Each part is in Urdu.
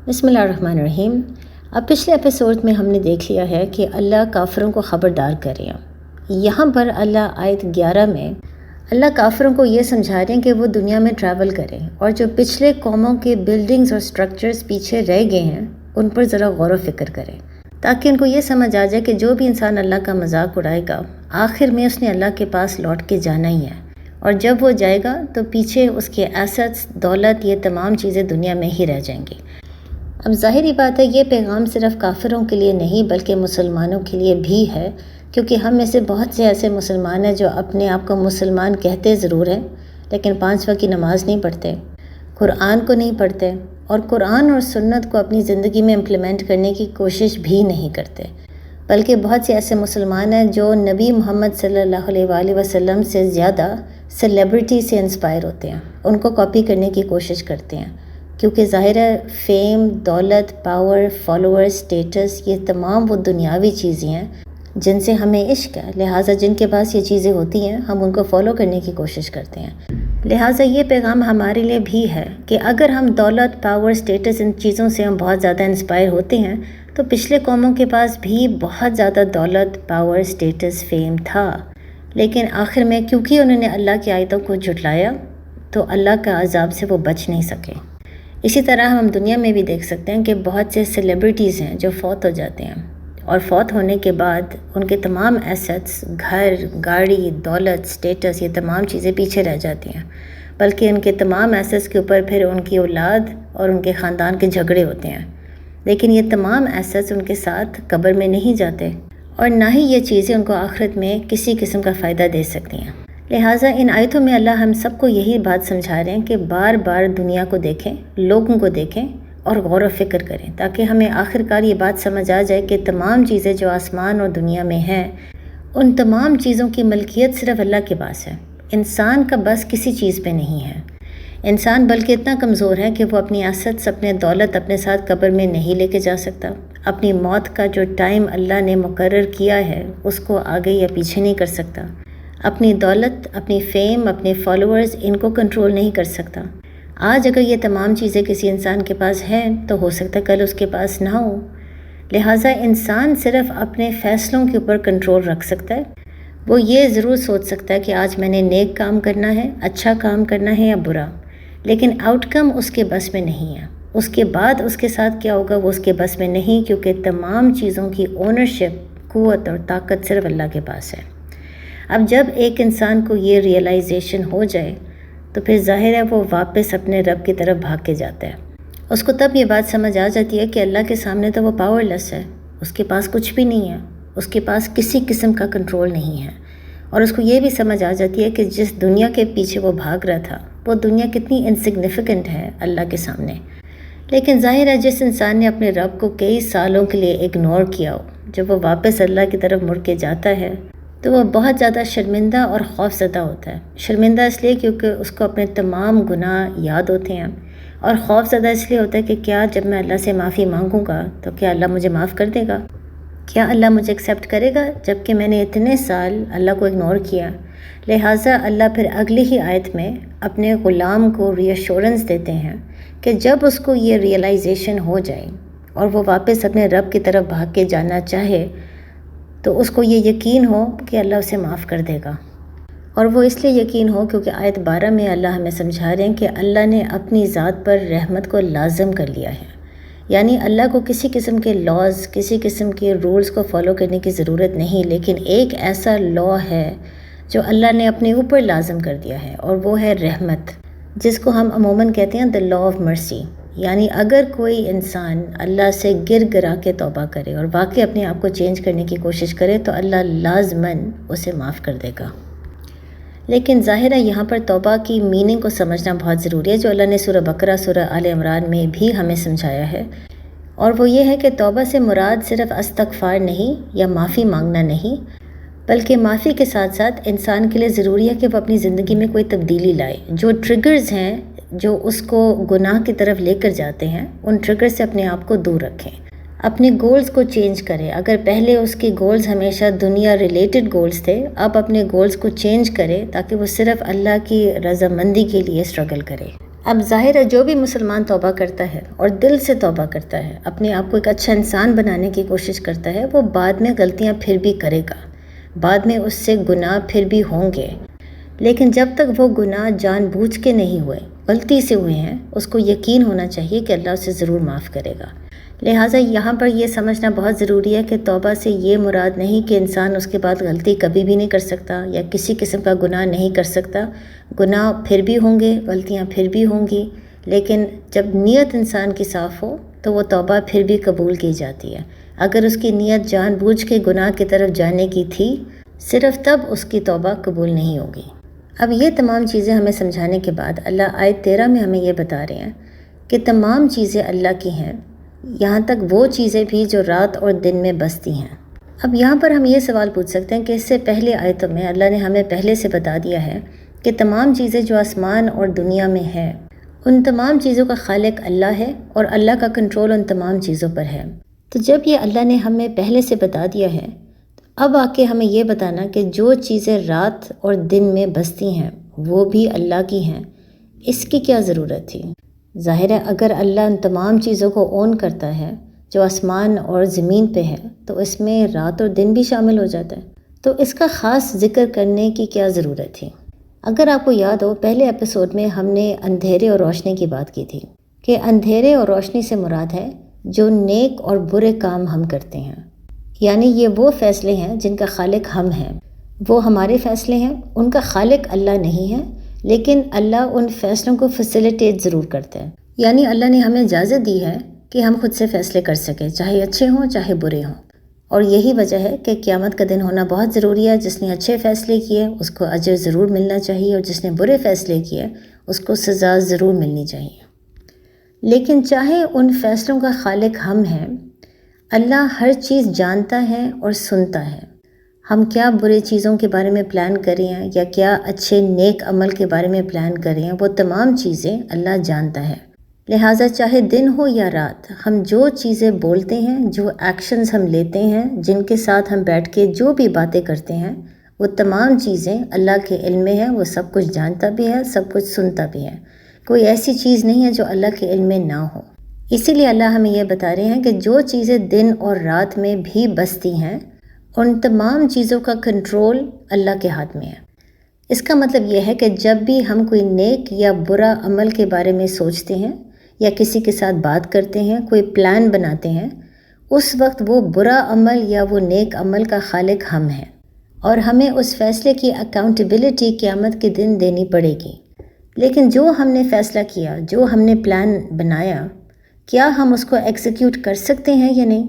بسم اللہ الرحمن الرحیم۔ اب پچھلے ایپیسوڈ میں ہم نے دیکھ لیا ہے کہ اللہ کافروں کو خبردار کر رہے ہیں۔ یہاں پر اللہ آیت 11 میں اللہ کافروں کو یہ سمجھا رہے ہیں کہ وہ دنیا میں ٹریول کریں اور جو پچھلے قوموں کے بلڈنگز اور سٹرکچرز پیچھے رہ گئے ہیں ان پر ذرا غور و فکر کریں، تاکہ ان کو یہ سمجھ آ جائے کہ جو بھی انسان اللہ کا مذاق اڑائے گا آخر میں اس نے اللہ کے پاس لوٹ کے جانا ہی ہے، اور جب وہ جائے گا تو پیچھے اس کے ایسٹس، دولت، یہ تمام چیزیں دنیا میں ہی رہ جائیں گی۔ اب ظاہری بات ہے یہ پیغام صرف کافروں کے لیے نہیں بلکہ مسلمانوں کے لیے بھی ہے، کیونکہ ہم میں سے بہت سے ایسے مسلمان ہیں جو اپنے آپ کو مسلمان کہتے ضرور ہیں لیکن 5 وقت کی نماز نہیں پڑھتے، قرآن کو نہیں پڑھتے اور قرآن اور سنت کو اپنی زندگی میں امپلیمنٹ کرنے کی کوشش بھی نہیں کرتے، بلکہ بہت سے ایسے مسلمان ہیں جو نبی محمد صلی اللہ علیہ وآلہ وسلم سے زیادہ سیلیبریٹی سے انسپائر ہوتے ہیں، ان کو کاپی کرنے کی کوشش کرتے ہیں، کیونکہ ظاہر ہے فیم، دولت، پاور، فالوور، سٹیٹس، یہ تمام وہ دنیاوی چیزیں ہیں جن سے ہمیں عشق ہے، لہٰذا جن کے پاس یہ چیزیں ہوتی ہیں ہم ان کو فالو کرنے کی کوشش کرتے ہیں۔ لہٰذا یہ پیغام ہمارے لیے بھی ہے کہ اگر ہم دولت، پاور، سٹیٹس، ان چیزوں سے ہم بہت زیادہ انسپائر ہوتے ہیں تو پچھلے قوموں کے پاس بھی بہت زیادہ دولت، پاور، سٹیٹس، فیم تھا، لیکن آخر میں کیونکہ انہوں نے اللہ کی آیتوں کو جھٹلایا تو اللہ کا عذاب سے وہ بچ نہیں سکے۔ اسی طرح ہم دنیا میں بھی دیکھ سکتے ہیں کہ بہت سے سیلیبریٹیز ہیں جو فوت ہو جاتے ہیں اور فوت ہونے کے بعد ان کے تمام ایسٹس، گھر، گاڑی، دولت، سٹیٹس، یہ تمام چیزیں پیچھے رہ جاتی ہیں، بلکہ ان کے تمام ایسٹس کے اوپر پھر ان کی اولاد اور ان کے خاندان کے جھگڑے ہوتے ہیں، لیکن یہ تمام ایسٹس ان کے ساتھ قبر میں نہیں جاتے اور نہ ہی یہ چیزیں ان کو آخرت میں کسی قسم کا فائدہ دے سکتی ہیں۔ لہٰذا ان آیتوں میں اللہ ہم سب کو یہی بات سمجھا رہے ہیں کہ بار بار دنیا کو دیکھیں، لوگوں کو دیکھیں اور غور و فکر کریں، تاکہ ہمیں آخرکار یہ بات سمجھ آ جائے کہ تمام چیزیں جو آسمان اور دنیا میں ہیں ان تمام چیزوں کی ملکیت صرف اللہ کے پاس ہے، انسان کا بس کسی چیز پہ نہیں ہے۔ انسان بلکہ اتنا کمزور ہے کہ وہ اپنی ایسٹس، اپنے دولت اپنے ساتھ قبر میں نہیں لے کے جا سکتا، اپنی موت کا جو ٹائم اللہ نے مقرر کیا ہے اس کو آگے یا پیچھے نہیں کر سکتا، اپنی دولت، اپنی فیم، اپنے فالوورز، ان کو کنٹرول نہیں کر سکتا۔ آج اگر یہ تمام چیزیں کسی انسان کے پاس ہیں تو ہو سکتا ہے کل اس کے پاس نہ ہو، لہٰذا انسان صرف اپنے فیصلوں کے اوپر کنٹرول رکھ سکتا ہے۔ وہ یہ ضرور سوچ سکتا ہے کہ آج میں نے نیک کام کرنا ہے، اچھا کام کرنا ہے یا برا، لیکن آؤٹ کم اس کے بس میں نہیں ہے، اس کے بعد اس کے ساتھ کیا ہوگا وہ اس کے بس میں نہیں، کیونکہ تمام چیزوں کی اونرشپ، قوت اور طاقت صرف اللہ کے پاس ہے۔ اب جب ایک انسان کو یہ ریئلائزیشن ہو جائے تو پھر ظاہر ہے وہ واپس اپنے رب کی طرف بھاگ کے جاتا ہے۔ اس کو تب یہ بات سمجھ آ جاتی ہے کہ اللہ کے سامنے تو وہ پاور لیس ہے، اس کے پاس کچھ بھی نہیں ہے، اس کے پاس کسی قسم کا کنٹرول نہیں ہے، اور اس کو یہ بھی سمجھ آ جاتی ہے کہ جس دنیا کے پیچھے وہ بھاگ رہا تھا وہ دنیا کتنی انسگنیفیکنٹ ہے اللہ کے سامنے۔ لیکن ظاہر ہے جس انسان نے اپنے رب کو کئی سالوں کے لیے اگنور کیا ہو، جب وہ واپس اللہ کی طرف مڑ کے جاتا ہے تو وہ بہت زیادہ شرمندہ اور خوف زدہ ہوتا ہے۔ شرمندہ اس لیے کیونکہ اس کو اپنے تمام گناہ یاد ہوتے ہیں، اور خوف زدہ اس لیے ہوتا ہے کہ کیا جب میں اللہ سے معافی مانگوں گا تو کیا اللہ مجھے معاف کر دے گا، کیا اللہ مجھے ایکسیپٹ کرے گا، جبکہ میں نے اتنے سال اللہ کو اگنور کیا۔ لہٰذا اللہ پھر اگلی ہی آیت میں اپنے غلام کو ری ایشورنس دیتے ہیں کہ جب اس کو یہ ریئلائزیشن ہو جائے اور وہ واپس اپنے رب کی طرف بھاگ کے جانا چاہے تو اس کو یہ یقین ہو کہ اللہ اسے معاف کر دے گا، اور وہ اس لیے یقین ہو کیونکہ آیت 12 میں اللہ ہمیں سمجھا رہے ہیں کہ اللہ نے اپنی ذات پر رحمت کو لازم کر لیا ہے، یعنی اللہ کو کسی قسم کے لاز، کسی قسم کے رولز کو فالو کرنے کی ضرورت نہیں، لیکن ایک ایسا لا ہے جو اللہ نے اپنے اوپر لازم کر دیا ہے، اور وہ ہے رحمت، جس کو ہم عموماً کہتے ہیں the law of mercy۔ یعنی اگر کوئی انسان اللہ سے گر گرا کے توبہ کرے اور واقعی اپنے آپ کو چینج کرنے کی کوشش کرے تو اللہ لازماً اسے معاف کر دے گا۔ لیکن ظاہر ہے یہاں پر توبہ کی میننگ کو سمجھنا بہت ضروری ہے، جو اللہ نے سورہ بقرہ، سورہ آل عمران میں بھی ہمیں سمجھایا ہے، اور وہ یہ ہے کہ توبہ سے مراد صرف استغفار نہیں یا معافی مانگنا نہیں، بلکہ معافی کے ساتھ ساتھ انسان کے لیے ضروری ہے کہ وہ اپنی زندگی میں کوئی تبدیلی لائے۔ جو ٹریگرز ہیں جو اس کو گناہ کی طرف لے کر جاتے ہیں ان ٹریگر سے اپنے آپ کو دور رکھیں، اپنے گولز کو چینج کرے۔ اگر پہلے اس کے گولز ہمیشہ دنیا ریلیٹڈ گولز تھے، اب اپنے گولز کو چینج کرے تاکہ وہ صرف اللہ کی رضامندی کے لیے اسٹرگل کرے۔ اب ظاہر ہے جو بھی مسلمان توبہ کرتا ہے اور دل سے توبہ کرتا ہے، اپنے آپ کو ایک اچھا انسان بنانے کی کوشش کرتا ہے، وہ بعد میں غلطیاں پھر بھی کرے گا، بعد میں اس سے گناہ پھر بھی ہوں گے، لیکن جب تک وہ گناہ جان بوجھ کے نہیں ہوئے، غلطی سے ہوئے ہیں، اس کو یقین ہونا چاہیے کہ اللہ اسے ضرور معاف کرے گا۔ لہٰذا یہاں پر یہ سمجھنا بہت ضروری ہے کہ توبہ سے یہ مراد نہیں کہ انسان اس کے بعد غلطی کبھی بھی نہیں کر سکتا یا کسی قسم کا گناہ نہیں کر سکتا۔ گناہ پھر بھی ہوں گے، غلطیاں پھر بھی ہوں گی، لیکن جب نیت انسان کی صاف ہو تو وہ توبہ پھر بھی قبول کی جاتی ہے۔ اگر اس کی نیت جان بوجھ کے گناہ کی طرف جانے کی تھی، صرف تب اس کی توبہ قبول نہیں ہوگی۔ اب یہ تمام چیزیں ہمیں سمجھانے کے بعد اللہ آیت 13 میں ہمیں یہ بتا رہے ہیں کہ تمام چیزیں اللہ کی ہیں، یہاں تک وہ چیزیں بھی جو رات اور دن میں بستی ہیں۔ اب یہاں پر ہم یہ سوال پوچھ سکتے ہیں کہ اس سے پہلے آیتوں میں اللہ نے ہمیں پہلے سے بتا دیا ہے کہ تمام چیزیں جو آسمان اور دنیا میں ہیں، ان تمام چیزوں کا خالق اللہ ہے اور اللہ کا کنٹرول ان تمام چیزوں پر ہے۔ تو جب یہ اللہ نے ہمیں پہلے سے بتا دیا ہے، اب آ کے ہمیں یہ بتانا کہ جو چیزیں رات اور دن میں بستی ہیں وہ بھی اللہ کی ہیں، اس کی کیا ضرورت تھی؟ ظاہر ہے اگر اللہ ان تمام چیزوں کو اون کرتا ہے جو آسمان اور زمین پہ ہے تو اس میں رات اور دن بھی شامل ہو جاتا ہے، تو اس کا خاص ذکر کرنے کی کیا ضرورت تھی؟ اگر آپ کو یاد ہو، پہلے ایپیسوڈ میں ہم نے اندھیرے اور روشنی کی بات کی تھی کہ اندھیرے اور روشنی سے مراد ہے جو نیک اور برے کام ہم کرتے ہیں، یعنی یہ وہ فیصلے ہیں جن کا خالق ہم ہیں، وہ ہمارے فیصلے ہیں، ان کا خالق اللہ نہیں ہے، لیکن اللہ ان فیصلوں کو فیسیلیٹیٹ ضرور کرتا ہے، یعنی اللہ نے ہمیں اجازت دی ہے کہ ہم خود سے فیصلے کر سکیں، چاہے اچھے ہوں چاہے برے ہوں۔ اور یہی وجہ ہے کہ قیامت کا دن ہونا بہت ضروری ہے۔ جس نے اچھے فیصلے کیے اس کو اجر ضرور ملنا چاہیے، اور جس نے برے فیصلے کیے اس کو سزا ضرور ملنی چاہیے۔ لیکن چاہے ان فیصلوں کا خالق ہم ہیں، اللہ ہر چیز جانتا ہے اور سنتا ہے۔ ہم کیا برے چیزوں کے بارے میں پلان کر رہے ہیں یا کیا اچھے نیک عمل کے بارے میں پلان کر رہے ہیں، وہ تمام چیزیں اللہ جانتا ہے۔ لہٰذا چاہے دن ہو یا رات، ہم جو چیزیں بولتے ہیں، جو ایکشنز ہم لیتے ہیں، جن کے ساتھ ہم بیٹھ کے جو بھی باتیں کرتے ہیں، وہ تمام چیزیں اللہ کے علم میں ہیں، وہ سب کچھ جانتا بھی ہے، سب کچھ سنتا بھی ہے۔ کوئی ایسی چیز نہیں ہے جو اللہ کے علم میں نہ ہو۔ اسی لیے اللہ ہمیں یہ بتا رہے ہیں کہ جو چیزیں دن اور رات میں بھی بستی ہیں، ان تمام چیزوں کا کنٹرول اللہ کے ہاتھ میں ہے۔ اس کا مطلب یہ ہے کہ جب بھی ہم کوئی نیک یا برا عمل کے بارے میں سوچتے ہیں یا کسی کے ساتھ بات کرتے ہیں، کوئی پلان بناتے ہیں، اس وقت وہ برا عمل یا وہ نیک عمل کا خالق ہم ہیں، اور ہمیں اس فیصلے کی اکاؤنٹیبلٹی قیامت کے دن دینی پڑے گی۔ لیکن جو ہم نے فیصلہ کیا، جو ہم نے پلان بنایا، کیا ہم اس کو ایکزیکیوٹ کر سکتے ہیں یا نہیں،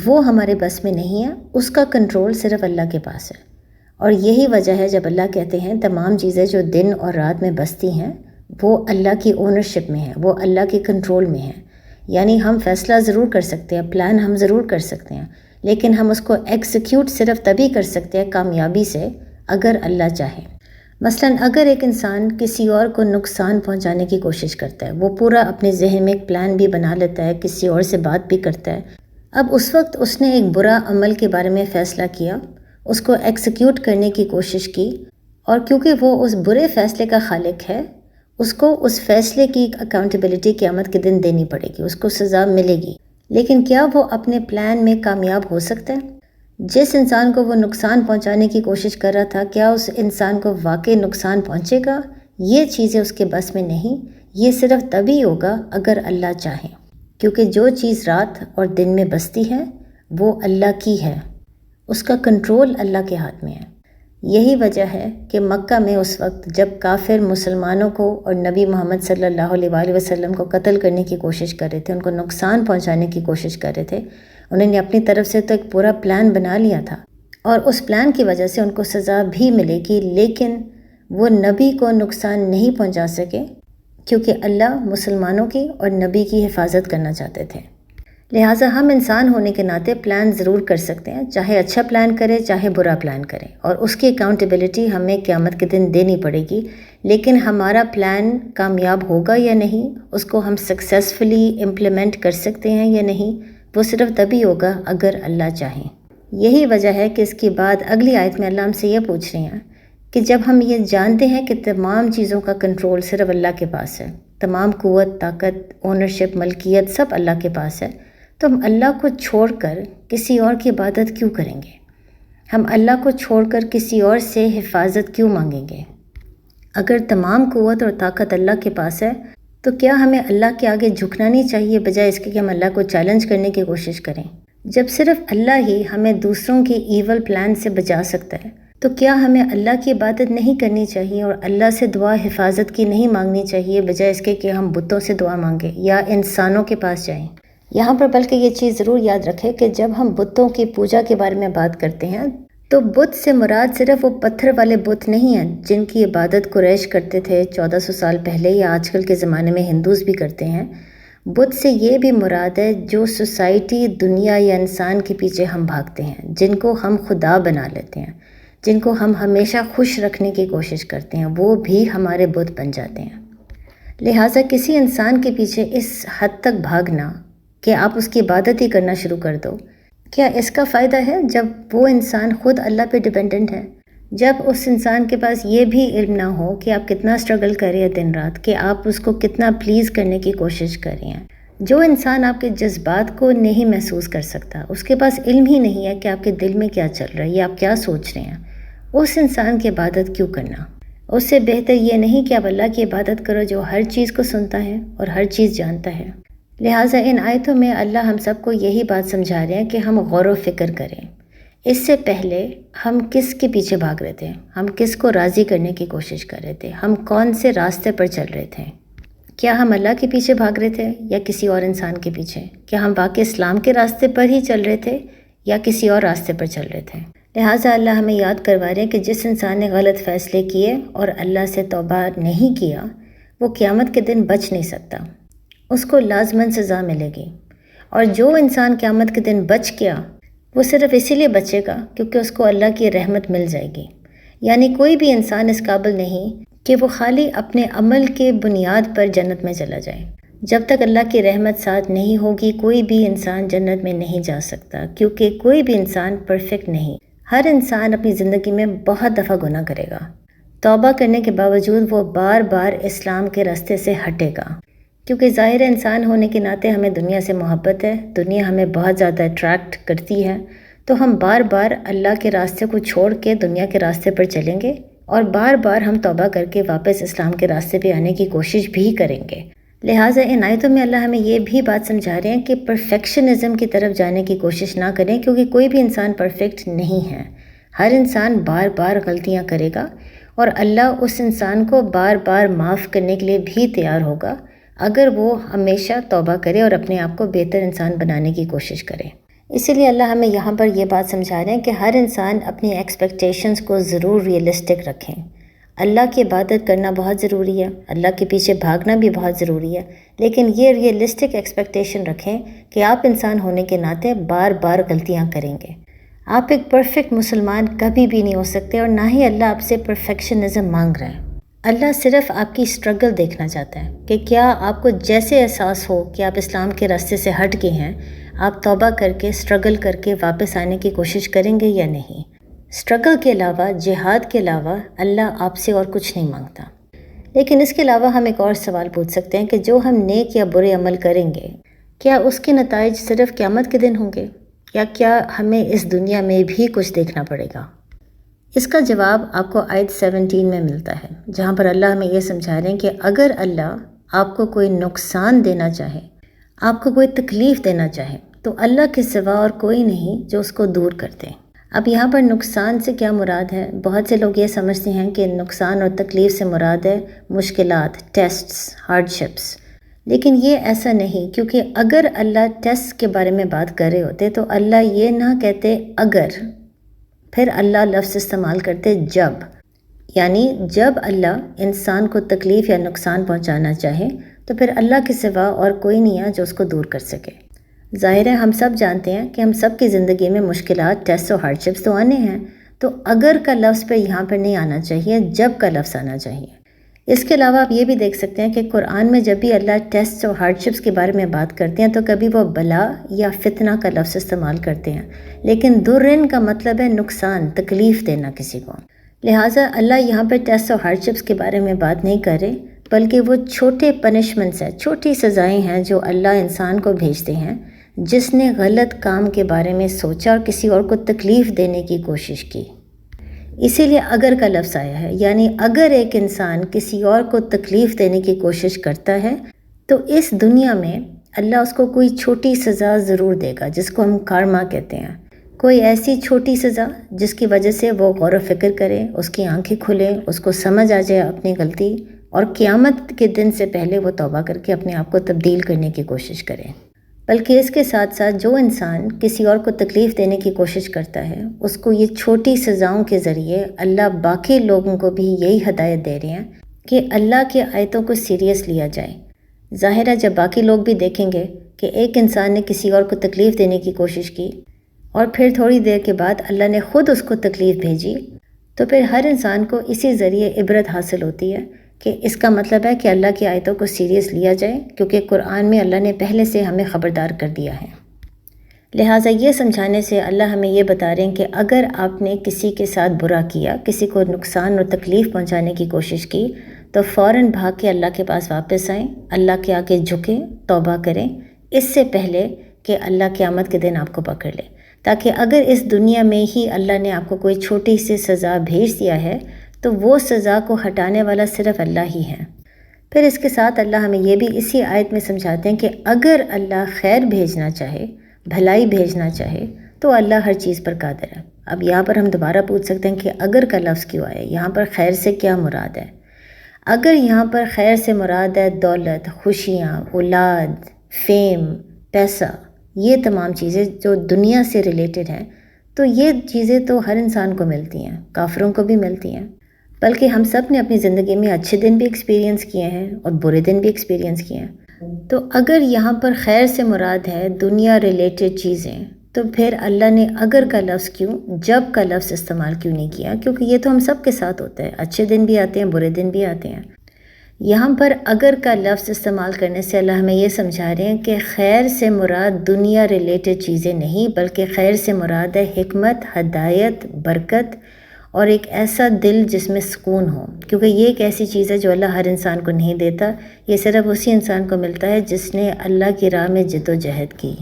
وہ ہمارے بس میں نہیں ہے۔ اس کا کنٹرول صرف اللہ کے پاس ہے۔ اور یہی وجہ ہے جب اللہ کہتے ہیں تمام چیزیں جو دن اور رات میں بستی ہیں وہ اللہ کی اونرشپ میں ہیں، وہ اللہ کے کنٹرول میں ہیں۔ یعنی ہم فیصلہ ضرور کر سکتے ہیں، پلان ہم ضرور کر سکتے ہیں، لیکن ہم اس کو ایکزیکیوٹ صرف تبھی کر سکتے ہیں کامیابی سے اگر اللہ چاہے۔ مثلاً اگر ایک انسان کسی اور کو نقصان پہنچانے کی کوشش کرتا ہے، وہ پورا اپنے ذہن میں ایک پلان بھی بنا لیتا ہے، کسی اور سے بات بھی کرتا ہے، اب اس وقت اس نے ایک برا عمل کے بارے میں فیصلہ کیا، اس کو ایکزیکیوٹ کرنے کی کوشش کی، اور کیونکہ وہ اس برے فیصلے کا خالق ہے، اس کو اس فیصلے کی اکاؤنٹیبلٹی قیامت کے دن دینی پڑے گی، اس کو سزا ملے گی۔ لیکن کیا وہ اپنے پلان میں کامیاب ہو سکتا ہے؟ جس انسان کو وہ نقصان پہنچانے کی کوشش کر رہا تھا، کیا اس انسان کو واقعی نقصان پہنچے گا؟ یہ چیزیں اس کے بس میں نہیں۔ یہ صرف تبھی ہوگا اگر اللہ چاہے، کیونکہ جو چیز رات اور دن میں بستی ہے وہ اللہ کی ہے، اس کا کنٹرول اللہ کے ہاتھ میں ہے۔ یہی وجہ ہے کہ مکہ میں اس وقت جب کافر مسلمانوں کو اور نبی محمد صلی اللہ علیہ وآلہ وسلم کو قتل کرنے کی کوشش کر رہے تھے، ان کو نقصان پہنچانے کی کوشش کر رہے تھے، انہوں نے اپنی طرف سے تو ایک پورا پلان بنا لیا تھا، اور اس پلان کی وجہ سے ان کو سزا بھی ملے گی، لیکن وہ نبی کو نقصان نہیں پہنچا سکے کیونکہ اللہ مسلمانوں کی اور نبی کی حفاظت کرنا چاہتے تھے۔ لہٰذا ہم انسان ہونے کے ناطے پلان ضرور کر سکتے ہیں، چاہے اچھا پلان کریں چاہے برا پلان کریں، اور اس کی اکاؤنٹیبلٹی ہمیں قیامت کے دن دینی پڑے گی۔ لیکن ہمارا پلان کامیاب ہوگا یا نہیں، اس کو ہم سکسیسفلی امپلیمنٹ کر سکتے ہیں یا نہیں، وہ صرف تبھی ہوگا اگر اللہ چاہیں۔ یہی وجہ ہے کہ اس کے بعد اگلی آیت میں اللہ ہم سے یہ پوچھ رہے ہیں کہ جب ہم یہ جانتے ہیں کہ تمام چیزوں کا کنٹرول صرف اللہ کے پاس ہے، تمام قوت، طاقت، اونرشپ، ملکیت سب اللہ کے پاس ہے، تو ہم اللہ کو چھوڑ کر کسی اور کی عبادت کیوں کریں گے؟ ہم اللہ کو چھوڑ کر کسی اور سے حفاظت کیوں مانگیں گے؟ اگر تمام قوت اور طاقت اللہ کے پاس ہے تو کیا ہمیں اللہ کے آگے جھکنا نہیں چاہیے بجائے اس کے کہ ہم اللہ کو چیلنج کرنے کی کوشش کریں؟ جب صرف اللہ ہی ہمیں دوسروں کے ایول پلان سے بچا سکتا ہے تو کیا ہمیں اللہ کی عبادت نہیں کرنی چاہیے اور اللہ سے دعا حفاظت کی نہیں مانگنی چاہیے بجائے اس کے کہ ہم بتوں سے دعا مانگیں یا انسانوں کے پاس جائیں؟ یہاں پر بلکہ یہ چیز ضرور یاد رکھیں کہ جب ہم بتوں کی پوجا کے بارے میں بات کرتے ہیں تو بت سے مراد صرف وہ پتھر والے بت نہیں ہیں جن کی عبادت قریش کرتے تھے 1400 سال پہلے یا آج کل کے زمانے میں ہندوز بھی کرتے ہیں۔ بت سے یہ بھی مراد ہے جو سوسائٹی، دنیا یا انسان کے پیچھے ہم بھاگتے ہیں، جن کو ہم خدا بنا لیتے ہیں، جن کو ہم ہمیشہ خوش رکھنے کی کوشش کرتے ہیں، وہ بھی ہمارے بت بن جاتے ہیں۔ لہٰذا کسی انسان کے پیچھے اس حد تک بھاگنا کہ آپ اس کی عبادت ہی کرنا شروع کر دو، کیا اس کا فائدہ ہے جب وہ انسان خود اللہ پہ ڈیپینڈنٹ ہے؟ جب اس انسان کے پاس یہ بھی علم نہ ہو کہ آپ کتنا اسٹرگل کر رہے ہیں دن رات، کہ آپ اس کو کتنا پلیز کرنے کی کوشش کر رہے ہیں۔ جو انسان آپ کے جذبات کو نہیں محسوس کر سکتا، اس کے پاس علم ہی نہیں ہے کہ آپ کے دل میں کیا چل رہا ہے یا آپ کیا سوچ رہے ہیں، اس انسان کی عبادت کیوں کرنا؟ اس سے بہتر یہ نہیں کہ آپ اللہ کی عبادت کرو جو ہر چیز کو سنتا ہے اور ہر چیز جانتا ہے۔ لہٰذا ان آیتوں میں اللہ ہم سب کو یہی بات سمجھا رہے ہیں کہ ہم غور و فکر کریں۔ اس سے پہلے ہم کس کے پیچھے بھاگ رہے تھے؟ ہم کس کو راضی کرنے کی کوشش کر رہے تھے؟ ہم کون سے راستے پر چل رہے تھے؟ کیا ہم اللہ کے پیچھے بھاگ رہے تھے یا کسی اور انسان کے پیچھے؟ کیا ہم واقعی اسلام کے راستے پر ہی چل رہے تھے یا کسی اور راستے پر چل رہے تھے؟ لہٰذا اللہ ہمیں یاد کروا رہے ہیں کہ جس انسان نے غلط فیصلے کیے اور اللہ سے توبہ نہیں کیا، وہ قیامت کے دن بچ نہیں سکتا، اس کو لازماً سزا ملے گی۔ اور جو انسان قیامت کے دن بچ گیا وہ صرف اسی لیے بچے گا کیونکہ اس کو اللہ کی رحمت مل جائے گی۔ یعنی کوئی بھی انسان اس قابل نہیں کہ وہ خالی اپنے عمل کے بنیاد پر جنت میں چلا جائے۔ جب تک اللہ کی رحمت ساتھ نہیں ہوگی کوئی بھی انسان جنت میں نہیں جا سکتا، کیونکہ کوئی بھی انسان پرفیکٹ نہیں۔ ہر انسان اپنی زندگی میں بہت دفعہ گناہ کرے گا، توبہ کرنے کے باوجود وہ بار بار اسلام کے راستے سے ہٹے گا، کیونکہ ظاہر انسان ہونے کے ناطے ہمیں دنیا سے محبت ہے، دنیا ہمیں بہت زیادہ اٹریکٹ کرتی ہے، تو ہم بار بار اللہ کے راستے کو چھوڑ کے دنیا کے راستے پر چلیں گے اور بار بار ہم توبہ کر کے واپس اسلام کے راستے پہ آنے کی کوشش بھی کریں گے۔ لہٰذا ان آیتوں میں اللہ ہمیں یہ بھی بات سمجھا رہے ہیں کہ پرفیکشنزم کی طرف جانے کی کوشش نہ کریں، کیونکہ کوئی بھی انسان پرفیکٹ نہیں ہے۔ ہر انسان بار بار غلطیاں کرے گا اور اللہ اس انسان کو بار بار معاف کرنے کے لیے بھی تیار ہوگا اگر وہ ہمیشہ توبہ کرے اور اپنے آپ کو بہتر انسان بنانے کی کوشش کرے۔ اسی لیے اللہ ہمیں یہاں پر یہ بات سمجھا رہے ہیں کہ ہر انسان اپنی ایکسپیکٹیشنز کو ضرور ریئلسٹک رکھیں۔ اللہ کی عبادت کرنا بہت ضروری ہے، اللہ کے پیچھے بھاگنا بھی بہت ضروری ہے، لیکن یہ ریئلسٹک ایکسپیکٹیشن رکھیں کہ آپ انسان ہونے کے ناطے بار بار غلطیاں کریں گے۔ آپ ایک پرفیکٹ مسلمان کبھی بھی نہیں ہو سکتے اور نہ ہی اللہ آپ سے پرفیکشنزم مانگ رہا ہے۔ اللہ صرف آپ کی اسٹرگل دیکھنا چاہتا ہے کہ کیا آپ کو جیسے احساس ہو کہ آپ اسلام کے راستے سے ہٹ گئے ہیں، آپ توبہ کر کے اسٹرگل کر کے واپس آنے کی کوشش کریں گے یا نہیں۔ اسٹرگل کے علاوہ، جہاد کے علاوہ اللہ آپ سے اور کچھ نہیں مانگتا۔ لیکن اس کے علاوہ ہم ایک اور سوال پوچھ سکتے ہیں کہ جو ہم نیک یا برے عمل کریں گے، کیا اس کے نتائج صرف قیامت کے دن ہوں گے یا کیا ہمیں اس دنیا میں بھی کچھ دیکھنا پڑے گا؟ اس کا جواب آپ کو آیت 17 میں ملتا ہے، جہاں پر اللہ ہمیں یہ سمجھا رہے ہیں کہ اگر اللہ آپ کو کوئی نقصان دینا چاہے، آپ کو کوئی تکلیف دینا چاہے، تو اللہ کے سوا اور کوئی نہیں جو اس کو دور کر دے۔ اب یہاں پر نقصان سے کیا مراد ہے؟ بہت سے لوگ یہ سمجھتے ہیں کہ نقصان اور تکلیف سے مراد ہے مشکلات، ٹیسٹس، ہارڈشپس، لیکن یہ ایسا نہیں، کیونکہ اگر اللہ ٹیسٹ کے بارے میں بات کر رہے ہوتے تو اللہ یہ نہ کہتے اگر، پھر اللہ لفظ استعمال کرتے جب، یعنی جب اللہ انسان کو تکلیف یا نقصان پہنچانا چاہے تو پھر اللہ کے سوا اور کوئی نہیں ہے جو اس کو دور کر سکے۔ ظاہر ہے ہم سب جانتے ہیں کہ ہم سب کی زندگی میں مشکلات، ٹیسٹ اور ہارڈشپس تو آنے ہیں، تو اگر کا لفظ پہ یہاں پر نہیں آنا چاہیے، جب کا لفظ آنا چاہیے۔ اس کے علاوہ آپ یہ بھی دیکھ سکتے ہیں کہ قرآن میں جب بھی اللہ ٹیسٹ اور ہارڈشپس کے بارے میں بات کرتے ہیں تو کبھی وہ بلا یا فتنہ کا لفظ استعمال کرتے ہیں، لیکن درن کا مطلب ہے نقصان، تکلیف دینا کسی کو۔ لہٰذا اللہ یہاں پر ٹیسٹ اور ہارڈشپس کے بارے میں بات نہیں کر رہے، بلکہ وہ چھوٹے پنشمنٹس ہیں، چھوٹی سزائیں ہیں جو اللہ انسان کو بھیجتے ہیں جس نے غلط کام کے بارے میں سوچا اور کسی اور کو تکلیف دینے کی کوشش کی۔ اسی لیے اگر کا لفظ آیا ہے، یعنی اگر ایک انسان کسی اور کو تکلیف دینے کی کوشش کرتا ہے تو اس دنیا میں اللہ اس کو کوئی چھوٹی سزا ضرور دے گا، جس کو ہم کارما کہتے ہیں۔ کوئی ایسی چھوٹی سزا جس کی وجہ سے وہ غور و فکر کرے، اس کی آنکھیں کھلے، اس کو سمجھ آ جائے اپنی غلطی، اور قیامت کے دن سے پہلے وہ توبہ کر کے اپنے آپ کو تبدیل کرنے کی کوشش کرے۔ بلکہ اس کے ساتھ ساتھ جو انسان کسی اور کو تکلیف دینے کی کوشش کرتا ہے، اس کو یہ چھوٹی سزاؤں کے ذریعے اللہ باقی لوگوں کو بھی یہی ہدایت دے رہے ہیں کہ اللہ کی آیتوں کو سیریس لیا جائے۔ ظاہر ہے جب باقی لوگ بھی دیکھیں گے کہ ایک انسان نے کسی اور کو تکلیف دینے کی کوشش کی اور پھر تھوڑی دیر کے بعد اللہ نے خود اس کو تکلیف بھیجی، تو پھر ہر انسان کو اسی ذریعے عبرت حاصل ہوتی ہے کہ اس کا مطلب ہے کہ اللہ کی آیتوں کو سیریس لیا جائے، کیونکہ قرآن میں اللہ نے پہلے سے ہمیں خبردار کر دیا ہے۔ لہٰذا یہ سمجھانے سے اللہ ہمیں یہ بتا رہے ہیں کہ اگر آپ نے کسی کے ساتھ برا کیا، کسی کو نقصان اور تکلیف پہنچانے کی کوشش کی، تو فوراً بھاگ کے اللہ کے پاس واپس آئیں، اللہ کے آگے جھکیں، توبہ کریں، اس سے پہلے کہ اللہ قیامت کے دن آپ کو پکڑ لے، تاکہ اگر اس دنیا میں ہی اللہ نے آپ کو کوئی چھوٹی سی سزا بھیج دیا ہے تو وہ سزا کو ہٹانے والا صرف اللہ ہی ہے۔ پھر اس کے ساتھ اللہ ہمیں یہ بھی اسی آیت میں سمجھاتے ہیں کہ اگر اللہ خیر بھیجنا چاہے، بھلائی بھیجنا چاہے، تو اللہ ہر چیز پر قادر ہے۔ اب یہاں پر ہم دوبارہ پوچھ سکتے ہیں کہ اگر کا لفظ کیوں آیا؟ یہاں پر خیر سے کیا مراد ہے؟ اگر یہاں پر خیر سے مراد ہے دولت، خوشیاں، اولاد، فیم، پیسہ، یہ تمام چیزیں جو دنیا سے ریلیٹڈ ہیں، تو یہ چیزیں تو ہر انسان کو ملتی ہیں، کافروں کو بھی ملتی ہیں، بلکہ ہم سب نے اپنی زندگی میں اچھے دن بھی ایکسپیرینس کیے ہیں اور برے دن بھی ایکسپیرینس کیے ہیں۔ تو اگر یہاں پر خیر سے مراد ہے دنیا ریلیٹڈ چیزیں، تو پھر اللہ نے اگر کا لفظ کیوں، جب کا لفظ استعمال کیوں نہیں کیا؟ کیونکہ یہ تو ہم سب کے ساتھ ہوتا ہے، اچھے دن بھی آتے ہیں، برے دن بھی آتے ہیں۔ یہاں پر اگر کا لفظ استعمال کرنے سے اللہ ہمیں یہ سمجھا رہے ہیں کہ خیر سے مراد دنیا ریلیٹڈ چیزیں نہیں، بلکہ خیر سے مراد ہے حکمت، ہدایت، برکت اور ایک ایسا دل جس میں سکون ہو، کیونکہ یہ ایک ایسی چیز ہے جو اللہ ہر انسان کو نہیں دیتا، یہ صرف اسی انسان کو ملتا ہے جس نے اللہ کی راہ میں جد و جہد کی۔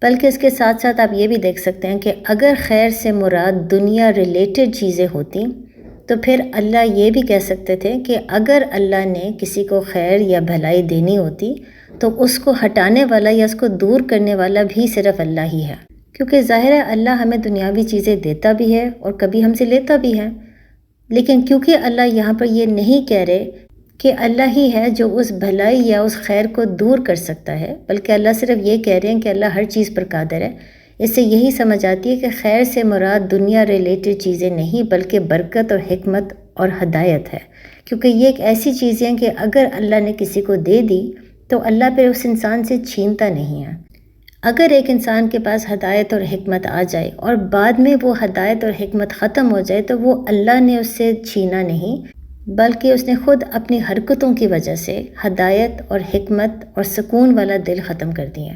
بلکہ اس کے ساتھ ساتھ آپ یہ بھی دیکھ سکتے ہیں کہ اگر خیر سے مراد دنیا ریلیٹڈ چیزیں ہوتی تو پھر اللہ یہ بھی کہہ سکتے تھے کہ اگر اللہ نے کسی کو خیر یا بھلائی دینی ہوتی تو اس کو ہٹانے والا یا اس کو دور کرنے والا بھی صرف اللہ ہی ہے، کیونکہ ظاہر ہے اللہ ہمیں دنیاوی چیزیں دیتا بھی ہے اور کبھی ہم سے لیتا بھی ہے، لیکن کیونکہ اللہ یہاں پر یہ نہیں کہہ رہے کہ اللہ ہی ہے جو اس بھلائی یا اس خیر کو دور کر سکتا ہے، بلکہ اللہ صرف یہ کہہ رہے ہیں کہ اللہ ہر چیز پر قادر ہے۔ اس سے یہی سمجھ آتی ہے کہ خیر سے مراد دنیا ریلیٹڈ چیزیں نہیں، بلکہ برکت اور حکمت اور ہدایت ہے، کیونکہ یہ ایک ایسی چیزیں ہیں کہ اگر اللہ نے کسی کو دے دی تو اللہ پھر اس انسان سے چھینتا نہیں ہے۔ اگر ایک انسان کے پاس ہدایت اور حکمت آ جائے اور بعد میں وہ ہدایت اور حکمت ختم ہو جائے تو وہ اللہ نے اس سے چھینا نہیں، بلکہ اس نے خود اپنی حرکتوں کی وجہ سے ہدایت اور حکمت اور سکون والا دل ختم کر دیا،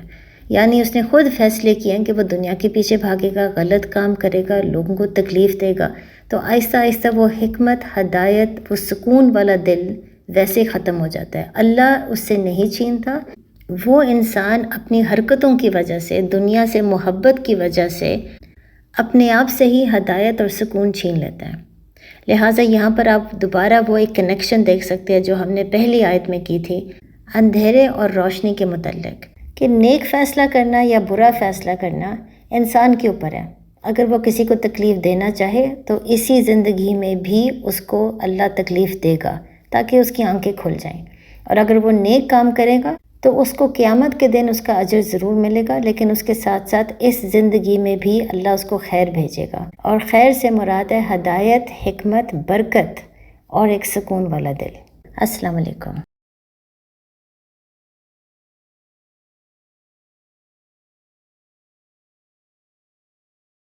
یعنی اس نے خود فیصلے کیے ہیں کہ وہ دنیا کے پیچھے بھاگے گا، غلط کام کرے گا، لوگوں کو تکلیف دے گا، تو آہستہ آہستہ وہ حکمت، ہدایت، وہ سکون والا دل ویسے ختم ہو جاتا ہے۔ اللہ اس سے نہیں چھینتا، وہ انسان اپنی حرکتوں کی وجہ سے، دنیا سے محبت کی وجہ سے اپنے آپ سے ہی ہدایت اور سکون چھین لیتا ہے۔ لہٰذا یہاں پر آپ دوبارہ وہ ایک کنیکشن دیکھ سکتے ہیں جو ہم نے پہلی آیت میں کی تھی اندھیرے اور روشنی کے متعلق، کہ نیک فیصلہ کرنا یا برا فیصلہ کرنا انسان کے اوپر ہے۔ اگر وہ کسی کو تکلیف دینا چاہے تو اسی زندگی میں بھی اس کو اللہ تکلیف دے گا تاکہ اس کی آنکھیں کھل جائیں، اور اگر وہ نیک کام کرے گا تو اس کو قیامت کے دن اس کا اجر ضرور ملے گا، لیکن اس کے ساتھ ساتھ اس زندگی میں بھی اللہ اس کو خیر بھیجے گا، اور خیر سے مراد ہے ہدایت، حکمت، برکت اور ایک سکون والا دل۔ السلام علیکم۔